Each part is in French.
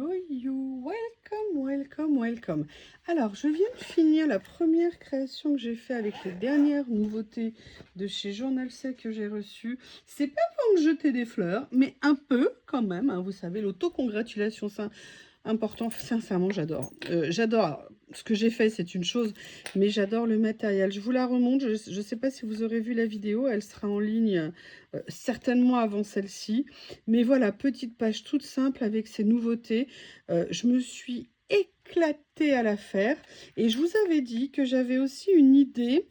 Hello you, welcome, welcome, welcome. Alors, je viens de finir la première création que j'ai fait avec les dernières nouveautés de chez Journal C que j'ai reçues. C'est pas pour me jeter des fleurs, mais un peu quand même, hein, vous savez, l'autocongratulation, c'est important, sincèrement, j'adore. J'adore. Ce que j'ai fait, c'est une chose, mais j'adore le matériel. Je vous la remonte. Je ne sais pas si vous aurez vu la vidéo. Elle sera en ligne certainement avant celle-ci. Mais voilà, petite page toute simple avec ces nouveautés. Je me suis éclatée à la faire. Et je vous avais dit que j'avais aussi une idée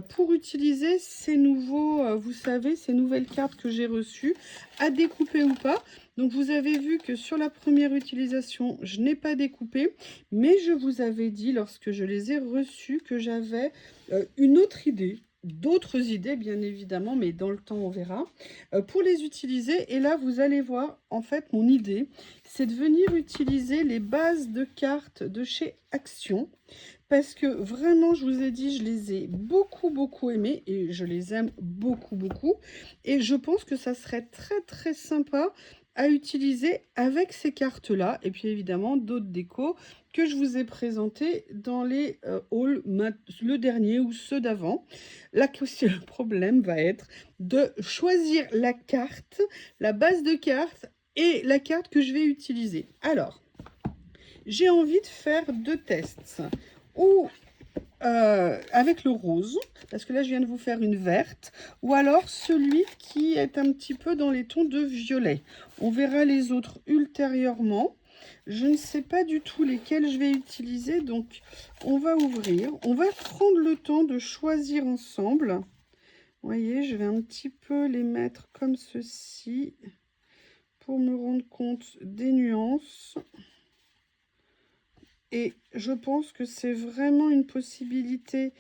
pour utiliser ces nouveaux, vous savez, ces nouvelles cartes que j'ai reçues, à découper ou pas. Donc, vous avez vu que sur la première utilisation, je n'ai pas découpé, mais je vous avais dit, lorsque je les ai reçues, que j'avais une autre idée, d'autres idées, bien évidemment, mais dans le temps, on verra, pour les utiliser. Et là, vous allez voir, en fait, mon idée, c'est de venir utiliser les bases de cartes de chez Action. Parce que vraiment, je vous ai dit, je les ai beaucoup aimés et je les aime beaucoup. Et je pense que ça serait très sympa à utiliser avec ces cartes-là. Et puis évidemment, d'autres décos que je vous ai présentés dans les hauls, le dernier ou ceux d'avant. Là, le problème va être de choisir la carte, la base de carte et la carte que je vais utiliser. Alors, j'ai envie de faire deux tests. Ou avec le rose, parce que là je viens de vous faire une verte, ou alors celui qui est un petit peu dans les tons de violet. On verra les autres ultérieurement. Je ne sais pas du tout lesquels je vais utiliser, donc on va ouvrir. On va prendre le temps de choisir ensemble. Vous voyez, je vais un petit peu les mettre comme ceci pour me rendre compte des nuances. Et je pense que c'est vraiment une possibilité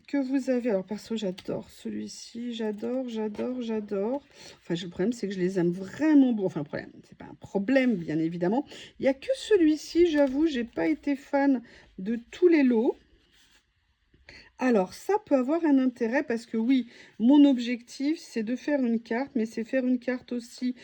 que vous avez. Alors perso, j'adore celui-ci, j'adore. Enfin, le problème, c'est que je les aime vraiment beaucoup. Enfin, le problème, c'est pas un problème, bien évidemment. Il n'y a que celui-ci, j'avoue, j'ai pas été fan de tous les lots. Alors, ça peut avoir un intérêt parce que oui, mon objectif, c'est de faire une carte, mais c'est faire une carte aussi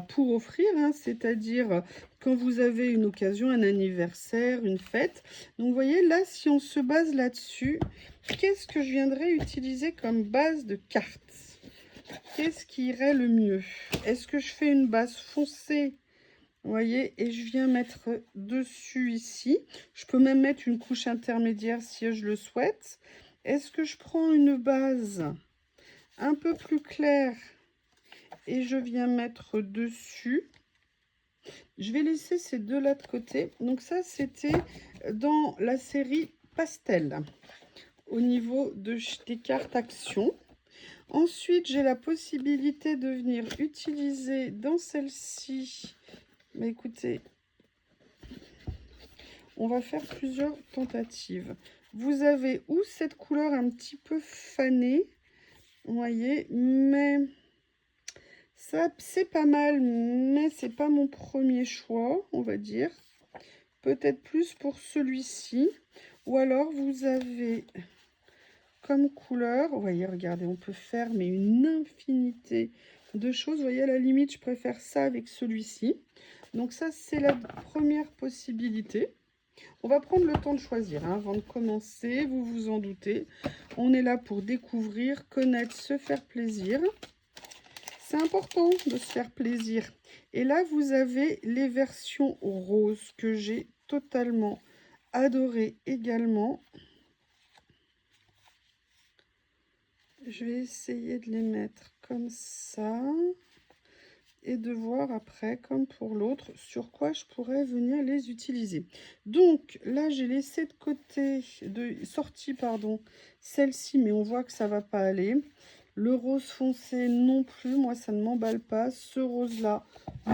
pour offrir, hein, c'est-à-dire quand vous avez une occasion, un anniversaire, une fête. Donc, vous voyez, là, si on se base là-dessus, qu'est-ce que je viendrais utiliser comme base de carte? Qu'est-ce qui irait le mieux? Est-ce que je fais une base foncée? Vous voyez, et je viens mettre dessus ici. Je peux même mettre une couche intermédiaire si je le souhaite. Est-ce que je prends une base un peu plus claire et je viens mettre dessus? Je vais laisser ces deux-là de côté. Donc ça, c'était dans la série Pastel, au niveau des cartes Action. Ensuite, j'ai la possibilité de venir utiliser dans celle-ci. Mais écoutez, on va faire plusieurs tentatives. Vous avez ou cette couleur un petit peu fanée, vous voyez, mais ça c'est pas mal, mais c'est pas mon premier choix, on va dire. Peut-être plus pour celui-ci. Ou alors vous avez comme couleur, vous voyez, regardez, on peut faire mais une infinité de choses. Vous voyez, à la limite, je préfère ça avec celui-ci. Donc ça, c'est la première possibilité. On va prendre le temps de choisir hein, avant de commencer, vous vous en doutez. On est là pour découvrir, connaître, se faire plaisir. C'est important de se faire plaisir. Et là, vous avez les versions roses que j'ai totalement adorées également. Je vais essayer de les mettre comme ça. Et de voir après, comme pour l'autre, sur quoi je pourrais venir les utiliser. Donc là, j'ai laissé de côté, sorti pardon, celle-ci, mais on voit que ça va pas aller. Le rose foncé non plus, moi ça ne m'emballe pas. Ce rose-là,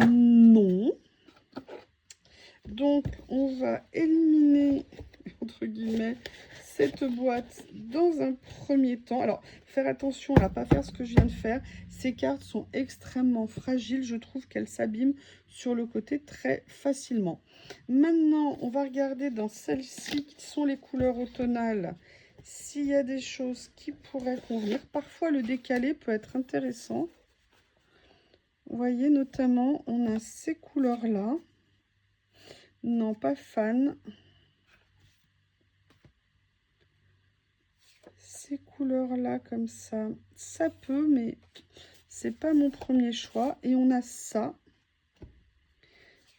non. Donc on va éliminer, entre guillemets, cette boîte dans un premier temps. Alors, faire attention à ne pas faire ce que je viens de faire. Ces cartes sont extrêmement fragiles. Je trouve qu'elles s'abîment sur le côté très facilement. Maintenant, on va regarder dans celles-ci qui sont les couleurs automnales. S'il y a des choses qui pourraient convenir. Parfois, le décalé peut être intéressant. Vous voyez, notamment, on a ces couleurs-là. Non, pas fan. Ces couleurs-là, comme ça peut, mais c'est pas mon premier choix. Et on a ça.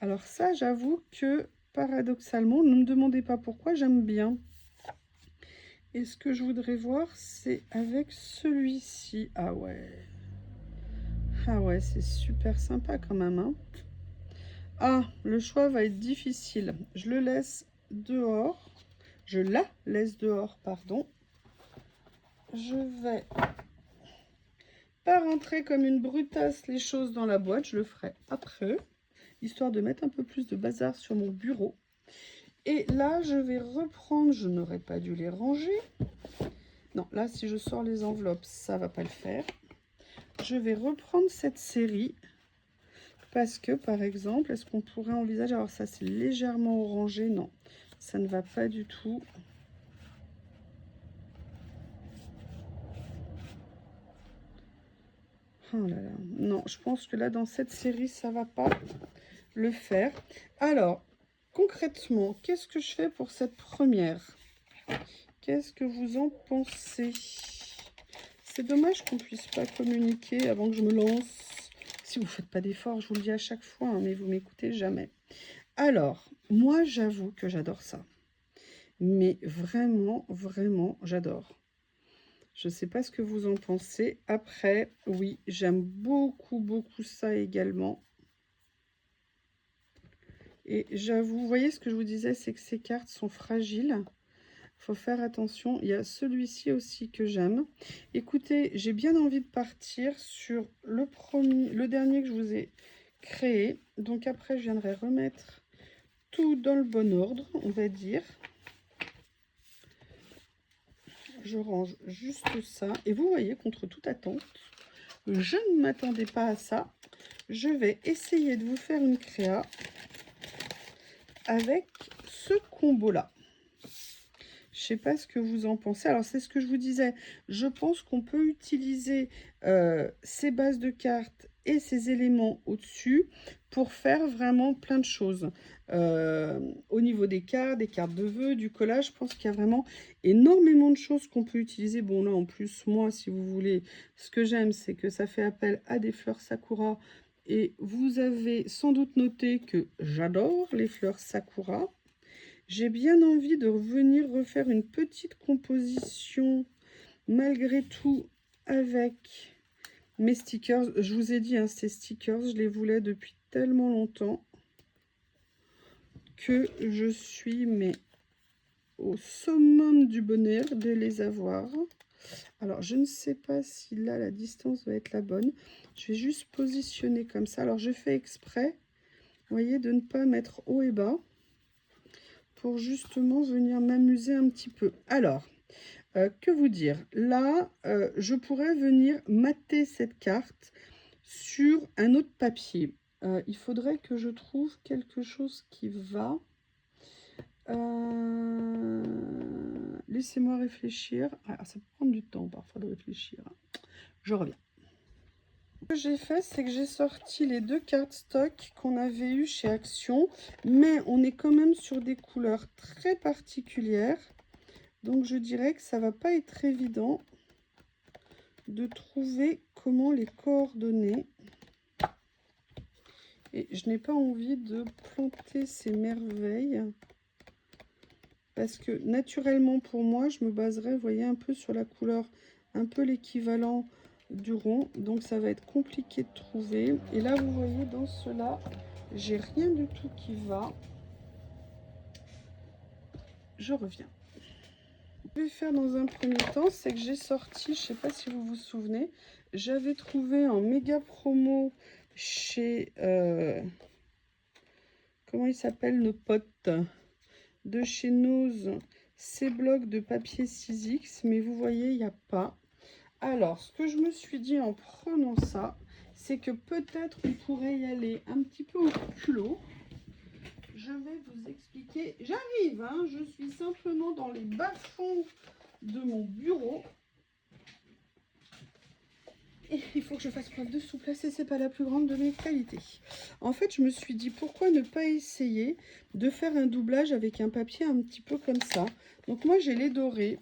Alors ça, j'avoue que, paradoxalement, ne me demandez pas pourquoi, j'aime bien. Et ce que je voudrais voir, c'est avec celui-ci. Ah ouais. Ah ouais, c'est super sympa quand même, hein. Ah, le choix va être difficile. Je le laisse dehors. Je la laisse dehors, pardon. Je vais pas rentrer comme une brutasse les choses dans la boîte. Je le ferai après, histoire de mettre un peu plus de bazar sur mon bureau. Et là, je vais reprendre... Je n'aurais pas dû les ranger. Non, là, si je sors les enveloppes, ça va pas le faire. Je vais reprendre cette série. Parce que, par exemple, est-ce qu'on pourrait envisager... Alors ça, c'est légèrement orangé. Non, ça ne va pas du tout. Oh là là. Non, je pense que là, dans cette série, ça va pas le faire. Alors, concrètement, qu'est-ce que je fais pour cette première? Qu'est-ce que vous en pensez? C'est dommage qu'on puisse pas communiquer avant que je me lance. Si vous ne faites pas d'efforts, je vous le dis à chaque fois, hein, mais vous m'écoutez jamais. Alors, moi, j'avoue que j'adore ça. Mais vraiment, vraiment, j'adore. Je ne sais pas ce que vous en pensez. Après, oui, j'aime beaucoup, beaucoup ça également. Et j'avoue, vous voyez ce que je vous disais, c'est que ces cartes sont fragiles. Il faut faire attention. Il y a celui-ci aussi que j'aime. Écoutez, j'ai bien envie de partir sur le dernier que je vous ai créé. Donc après, je viendrai remettre tout dans le bon ordre, on va dire. Je range juste ça. Et vous voyez, contre toute attente, je ne m'attendais pas à ça. Je vais essayer de vous faire une créa avec ce combo-là. Je ne sais pas ce que vous en pensez. Alors, c'est ce que je vous disais. Je pense qu'on peut utiliser ces bases de cartes et ces éléments au-dessus pour faire vraiment plein de choses. Au niveau des cartes de vœux, du collage, je pense qu'il y a vraiment énormément de choses qu'on peut utiliser. Bon, là, en plus, moi, si vous voulez, ce que j'aime, c'est que ça fait appel à des fleurs sakura. Et vous avez sans doute noté que j'adore les fleurs sakura. J'ai bien envie de revenir refaire une petite composition malgré tout avec mes stickers. Je vous ai dit, hein, ces stickers, je les voulais depuis tellement longtemps que je suis mais au summum du bonheur de les avoir. Alors, je ne sais pas si là, la distance va être la bonne. Je vais juste positionner comme ça. Alors, je fais exprès, vous voyez, de ne pas mettre haut et bas, pour justement venir m'amuser un petit peu. Alors, que vous dire? Là, je pourrais venir mater cette carte sur un autre papier. Il faudrait que je trouve quelque chose qui va. Laissez-moi réfléchir. Ah, ça peut prendre du temps parfois de réfléchir. Je reviens. Ce que j'ai fait, c'est que j'ai sorti les deux cartes stock qu'on avait eues chez Action, mais on est quand même sur des couleurs très particulières. Donc je dirais que ça va pas être évident de trouver comment les coordonner. Et je n'ai pas envie de planter ces merveilles. Parce que naturellement pour moi, je me baserais, vous voyez, un peu sur la couleur, un peu l'équivalent du rond. Donc ça va être compliqué de trouver. Et là, vous voyez, dans cela, j'ai rien du tout qui va. Je reviens. Ce que je vais faire dans un premier temps, c'est que j'ai sorti, je ne sais pas si vous vous souvenez, j'avais trouvé en méga promo chez, comment il s'appelle, nos potes de chez Nose, ces blocs de papier 6X, mais vous voyez, il n'y a pas. Alors, ce que je me suis dit en prenant ça, c'est que peut-être on pourrait y aller un petit peu au culot. Je vais vous expliquer. J'arrive, hein, je suis simplement dans les bas-fonds de mon bureau. Et il faut que je fasse preuve de souplesse et c'est pas la plus grande de mes qualités. En fait, je me suis dit pourquoi ne pas essayer de faire un doublage avec un papier un petit peu comme ça. Donc moi j'ai les dorés,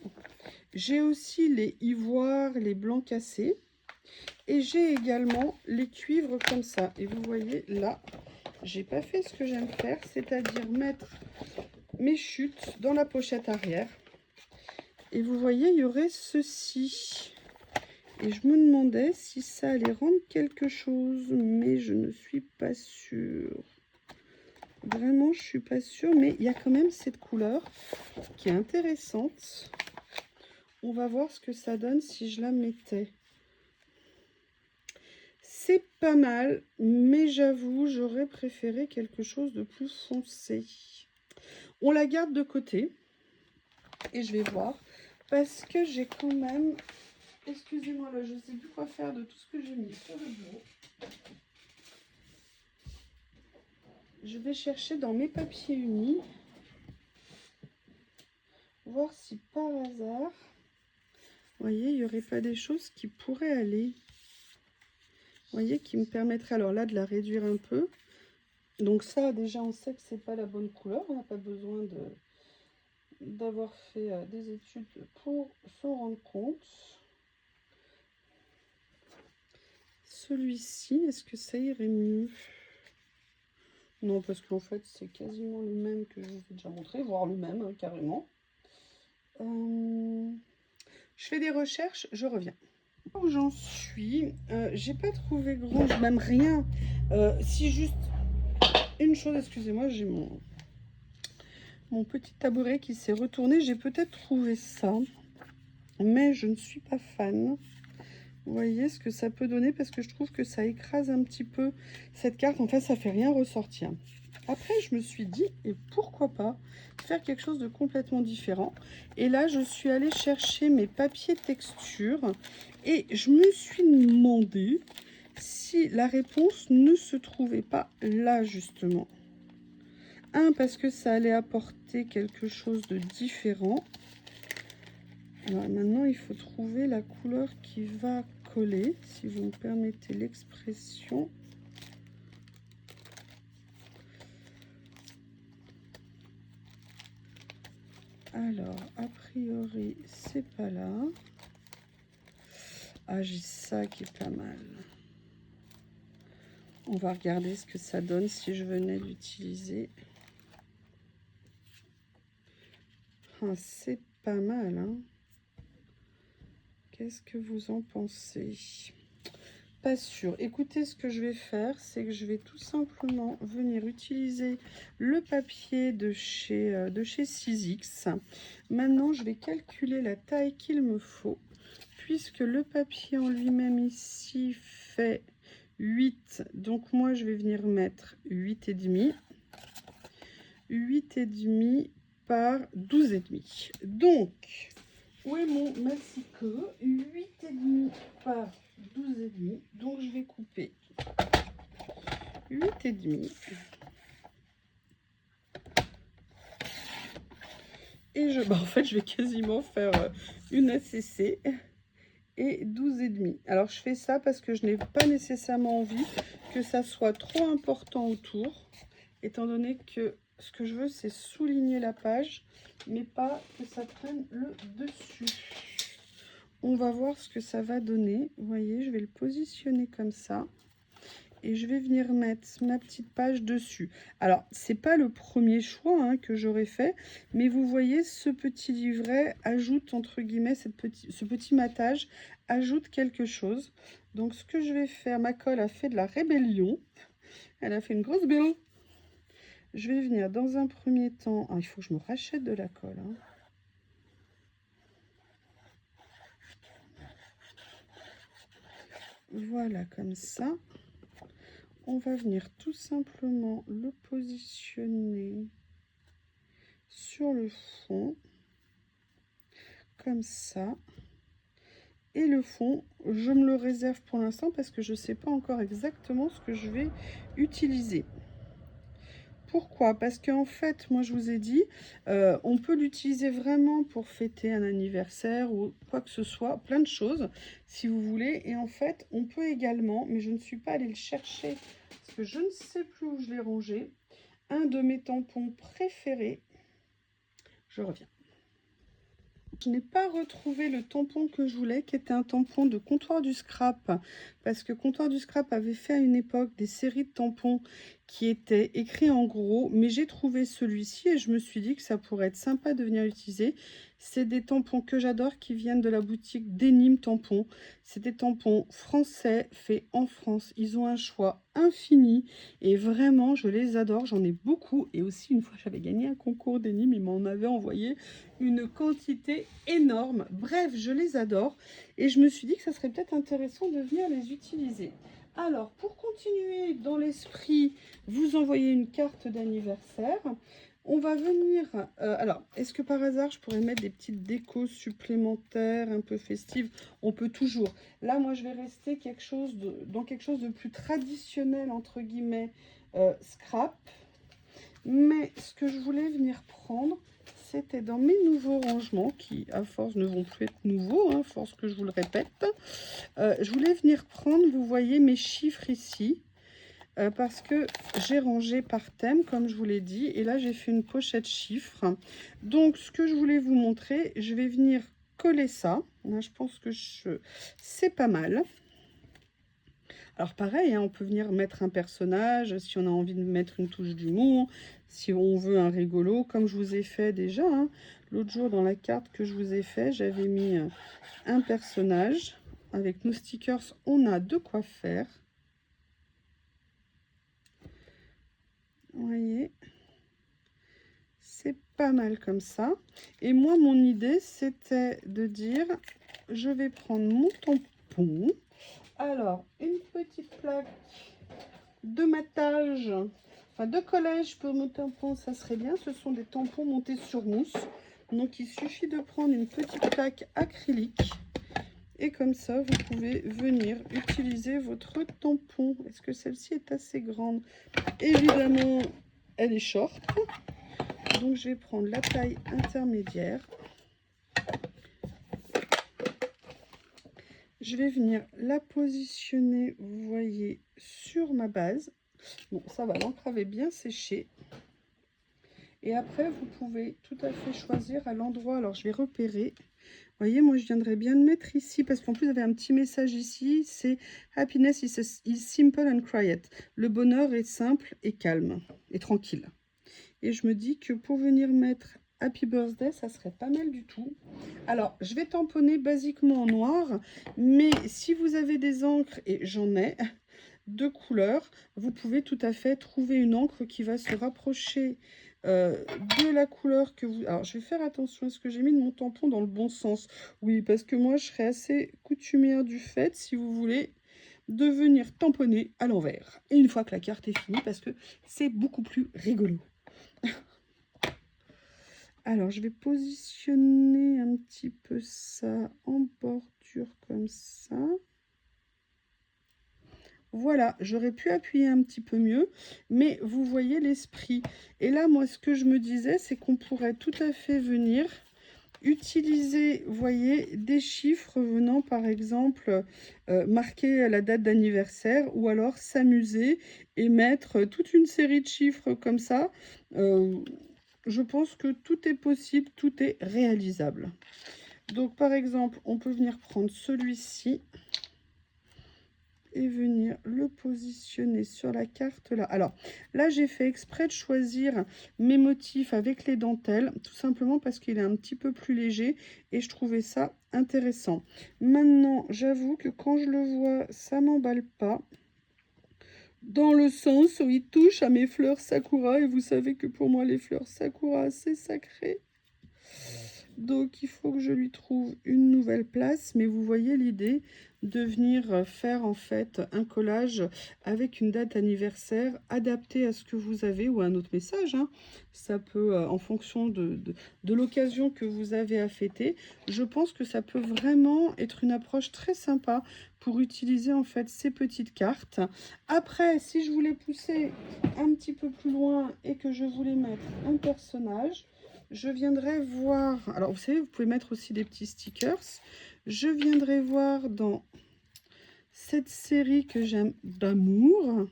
j'ai aussi les ivoires, les blancs cassés et j'ai également les cuivres comme ça. Et vous voyez là, j'ai pas fait ce que j'aime faire, c'est-à-dire mettre mes chutes dans la pochette arrière. Et vous voyez, il y aurait ceci. Et je me demandais si ça allait rendre quelque chose, mais je ne suis pas sûre. Vraiment, je suis pas sûre, mais il y a quand même cette couleur qui est intéressante. On va voir ce que ça donne si je la mettais. C'est pas mal, mais j'avoue, j'aurais préféré quelque chose de plus foncé. On la garde de côté et je vais voir parce que j'ai quand même... Excusez-moi, là, je ne sais plus quoi faire de tout ce que j'ai mis sur le bureau. Je vais chercher dans mes papiers unis, voir si par hasard, vous voyez, il n'y aurait pas des choses qui pourraient aller. Vous voyez, qui me permettraient, alors là, de la réduire un peu. Donc ça, déjà, on sait que c'est pas la bonne couleur. On n'a pas besoin d'avoir fait des études pour s'en rendre compte. Celui-ci, est-ce que ça irait mieux? Non, parce qu'en fait, c'est quasiment le même que je vous ai déjà montré, voire le même, hein, carrément. Je fais des recherches, je reviens. Où j'en suis, j'ai pas trouvé grand, même rien. Si juste une chose, excusez-moi, j'ai mon petit tabouret qui s'est retourné. J'ai peut-être trouvé ça, mais je ne suis pas fan. Vous voyez ce que ça peut donner parce que je trouve que ça écrase un petit peu cette carte. En fait, ça fait rien ressortir. Après, je me suis dit, et pourquoi pas faire quelque chose de complètement différent. Et là, je suis allée chercher mes papiers texture et je me suis demandé si la réponse ne se trouvait pas là, justement. Un, parce que ça allait apporter quelque chose de différent. Alors maintenant, il faut trouver la couleur qui va coller, si vous me permettez l'expression. Alors, a priori, c'est pas là. Ah, j'ai ça qui est pas mal. On va regarder ce que ça donne si je venais l'utiliser. Ah, c'est pas mal, hein. Qu'est-ce que vous en pensez? Pas sûr. Écoutez, ce que je vais faire, c'est que je vais tout simplement venir utiliser le papier de chez 6X. Maintenant, je vais calculer la taille qu'il me faut, puisque le papier en lui-même ici fait 8. Donc, moi, je vais venir mettre 8,5. 8,5 par 12,5. Donc, où est mon massicot? 8,5 par 12,5. Donc, je vais couper 8,5. Et en fait, je vais quasiment faire une ACC et 12,5. Alors, je fais ça parce que je n'ai pas nécessairement envie que ça soit trop important autour, étant donné que ce que je veux, c'est souligner la page, mais pas que ça prenne le dessus. On va voir ce que ça va donner. Vous voyez, je vais le positionner comme ça. Et je vais venir mettre ma petite page dessus. Alors, c'est pas le premier choix hein, que j'aurais fait. Mais vous voyez, ce petit livret ajoute, entre guillemets, ce petit matage ajoute quelque chose. Donc, ce que je vais faire, ma colle a fait de la rébellion. Elle a fait une grosse bulle. Je vais venir dans un premier temps... Ah, il faut que je me rachète de la colle. Hein. Voilà, comme ça. On va venir tout simplement le positionner sur le fond, comme ça. Et le fond, je me le réserve pour l'instant parce que je ne sais pas encore exactement ce que je vais utiliser. Pourquoi? Parce qu'en fait, moi je vous ai dit, on peut l'utiliser vraiment pour fêter un anniversaire ou quoi que ce soit, plein de choses, si vous voulez. Et en fait, on peut également, mais je ne suis pas allée le chercher, parce que je ne sais plus où je l'ai rangé, un de mes tampons préférés. Je reviens. Je n'ai pas retrouvé le tampon que je voulais, qui était un tampon de Comptoir du Scrap, parce que Comptoir du Scrap avait fait à une époque des séries de tampons qui étaient écrits en gros, mais j'ai trouvé celui-ci et je me suis dit que ça pourrait être sympa de venir utiliser. C'est des tampons que j'adore qui viennent de la boutique Denim Tampons. C'est des tampons français faits en France. Ils ont un choix infini et vraiment je les adore. J'en ai beaucoup et aussi une fois j'avais gagné un concours Denim, ils m'en avaient envoyé une quantité énorme. Bref, je les adore et je me suis dit que ça serait peut-être intéressant de venir les utiliser. Alors, pour continuer dans l'esprit, vous envoyez une carte d'anniversaire. On va venir... alors, est-ce que par hasard, je pourrais mettre des petites décos supplémentaires, un peu festives? On peut toujours. Là, moi, je vais rester dans quelque chose de plus traditionnel, entre guillemets, scrap. Mais ce que je voulais venir prendre, c'était dans mes nouveaux rangements, qui à force ne vont plus être nouveaux, hein, force que je vous le répète. Je voulais venir prendre, vous voyez mes chiffres ici, parce que j'ai rangé par thème, comme je vous l'ai dit, et là j'ai fait une pochette chiffres. Donc ce que je voulais vous montrer, je vais venir coller ça. Là, je pense que c'est pas mal. Alors pareil, hein, on peut venir mettre un personnage, si on a envie de mettre une touche d'humour, si on veut un rigolo, comme je vous ai fait déjà. Hein. L'autre jour, dans la carte que je vous ai fait, j'avais mis un personnage. Avec nos stickers, on a de quoi faire. Vous voyez, c'est pas mal comme ça. Et moi, mon idée, c'était de dire, je vais prendre mon tampon. Alors, une petite plaque de matage, enfin de collège pour mon tampon, ça serait bien. Ce sont des tampons montés sur mousse. Donc, il suffit de prendre une petite plaque acrylique. Et comme ça, vous pouvez venir utiliser votre tampon. Est-ce que celle-ci est assez grande? Évidemment, elle est short. Donc, je vais prendre la taille intermédiaire. Je vais venir la positionner, vous voyez, sur ma base. Bon, ça va, l'encre avait bien séché. Et après, vous pouvez tout à fait choisir à l'endroit. Alors, je vais repérer. Vous voyez, moi, je viendrais bien le mettre ici parce qu'en plus, il y avait un petit message ici. C'est « Happiness is simple and quiet ». Le bonheur est simple et calme et tranquille. Et je me dis que pour venir mettre « Happy Birthday », ça serait pas mal du tout. Alors, je vais tamponner basiquement en noir. Mais si vous avez des encres, et j'en ai, de couleurs, vous pouvez tout à fait trouver une encre qui va se rapprocher de la couleur que vous... Alors, je vais faire attention à ce que j'ai mis de mon tampon dans le bon sens. Oui, parce que moi, je serais assez coutumière du fait, si vous voulez, de venir tamponner à l'envers. Et une fois que la carte est finie, parce que c'est beaucoup plus rigolo. Alors, je vais positionner un petit peu ça en bordure comme ça. Voilà, j'aurais pu appuyer un petit peu mieux, mais vous voyez l'esprit. Et là, moi, ce que je me disais, c'est qu'on pourrait tout à fait venir utiliser, vous voyez, des chiffres venant, par exemple, marquer la date d'anniversaire, ou alors s'amuser et mettre toute une série de chiffres comme ça. Je pense que tout est possible, tout est réalisable. Donc, par exemple, on peut venir prendre celui-ci et venir le positionner sur la carte là. Alors là, j'ai fait exprès de choisir mes motifs avec les dentelles, tout simplement parce qu'il est un petit peu plus léger et je trouvais ça intéressant. Maintenant, j'avoue que quand je le vois, ça m'emballe pas. Dans le sens où il touche à mes fleurs sakura, et vous savez que pour moi, les fleurs sakura, c'est sacré. Donc, il faut que je lui trouve une nouvelle place. Mais vous voyez l'idée. de venir faire en fait un collage avec une date anniversaire adaptée à ce que vous avez ou à un autre message, hein. Ça peut, en fonction de l'occasion que vous avez à fêter, je pense que ça peut vraiment être une approche très sympa pour utiliser en fait ces petites cartes. Après, si je voulais pousser un petit peu plus loin et que je voulais mettre un personnage, je viendrai voir, alors vous savez, vous pouvez mettre aussi des petits stickers. Je viendrai voir dans cette série que j'aime d'amour,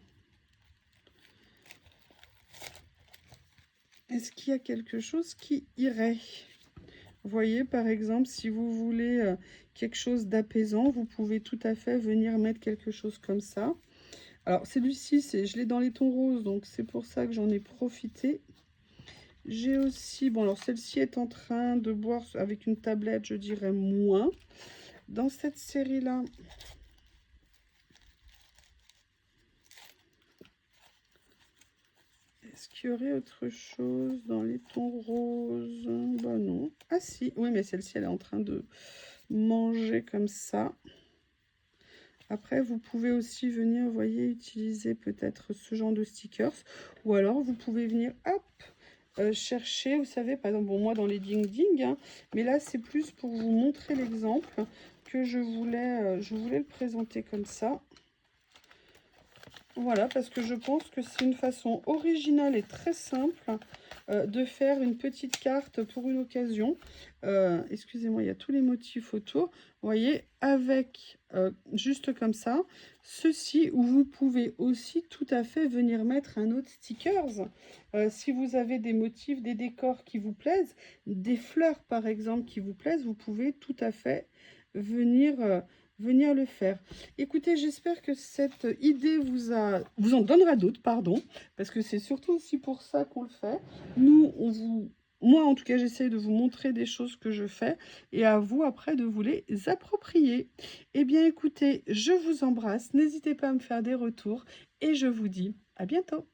est-ce qu'il y a quelque chose qui irait? Vous voyez, par exemple, si vous voulez quelque chose d'apaisant, vous pouvez tout à fait venir mettre quelque chose comme ça. Alors, celui-ci, je l'ai dans les tons roses, donc c'est pour ça que j'en ai profité. J'ai aussi, bon, alors celle-ci est en train de boire avec une tablette, je dirais moins. Dans cette série-là, est-ce qu'il y aurait autre chose dans les tons roses? Bah non. Ah si, oui, mais celle-ci, elle est en train de manger comme ça. Après, vous pouvez aussi venir, vous voyez, utiliser peut-être ce genre de stickers. Ou alors, vous pouvez venir, hop, chercher, vous savez, par exemple, bon, moi, dans les ding-ding, hein, mais là, c'est plus pour vous montrer l'exemple que je voulais le présenter comme ça. Voilà, parce que je pense que c'est une façon originale et très simple de faire une petite carte pour une occasion. Excusez-moi, il y a tous les motifs autour. Vous voyez, avec juste comme ça, ceci, où vous pouvez aussi tout à fait venir mettre un autre stickers. Si vous avez des motifs, des décors qui vous plaisent, des fleurs par exemple qui vous plaisent, vous pouvez tout à fait venir le faire. Écoutez, j'espère que cette idée vous en donnera d'autres, pardon, parce que c'est surtout aussi pour ça qu'on le fait. Moi, en tout cas, j'essaie de vous montrer des choses que je fais et à vous, après, de vous les approprier. Eh bien, écoutez, je vous embrasse. N'hésitez pas à me faire des retours et je vous dis à bientôt.